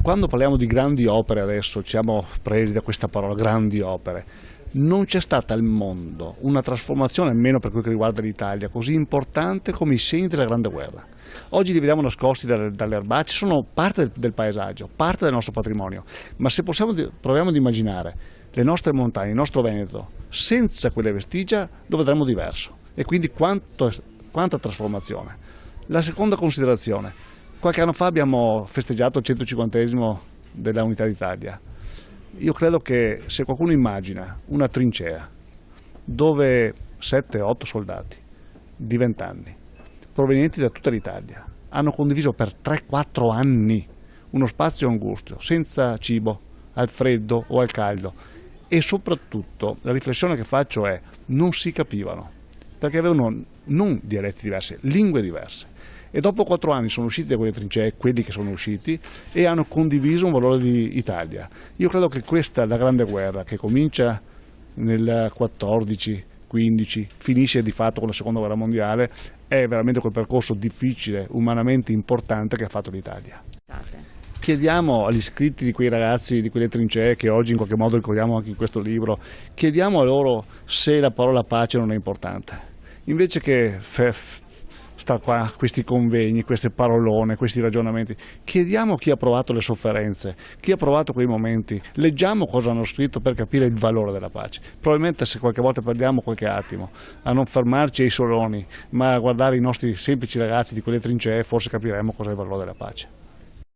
quando parliamo di grandi opere adesso, siamo presi da questa parola, grandi opere, non c'è stata al mondo una trasformazione, almeno per quel che riguarda l'Italia, così importante come i segni della Grande Guerra. Oggi li vediamo nascosti dalle erbacce, sono parte del paesaggio, parte del nostro patrimonio, ma se proviamo ad immaginare le nostre montagne, il nostro Veneto, senza quelle vestigia lo vedremo diverso, e quindi quanta trasformazione. La seconda considerazione: qualche anno fa abbiamo festeggiato il 150esimo della Unità d'Italia. Io credo che se qualcuno immagina una trincea dove 7-8 soldati di 20 anni, provenienti da tutta l'Italia, hanno condiviso per 3-4 anni uno spazio angusto, senza cibo, al freddo o al caldo, e soprattutto la riflessione che faccio è: non si capivano, perché avevano non dialetti diversi, lingue diverse. E dopo 4 anni sono usciti da quelle trincee, quelli che sono usciti, e hanno condiviso un valore di Italia. Io credo che questa è la Grande Guerra, che comincia nel 14-15, finisce di fatto con la Seconda Guerra Mondiale, è veramente quel percorso difficile, umanamente importante, che ha fatto l'Italia. Chiediamo agli iscritti di quei ragazzi di quelle trincee, che oggi in qualche modo ricordiamo anche in questo libro, chiediamo a loro se la parola pace non è importante. Invece che sta qua questi convegni, queste parolone, questi ragionamenti, chiediamo a chi ha provato le sofferenze, chi ha provato quei momenti, leggiamo cosa hanno scritto per capire il valore della pace. Probabilmente, se qualche volta perdiamo qualche attimo a non fermarci ai soloni, ma a guardare i nostri semplici ragazzi di quelle trincee, forse capiremo cos'è il valore della pace.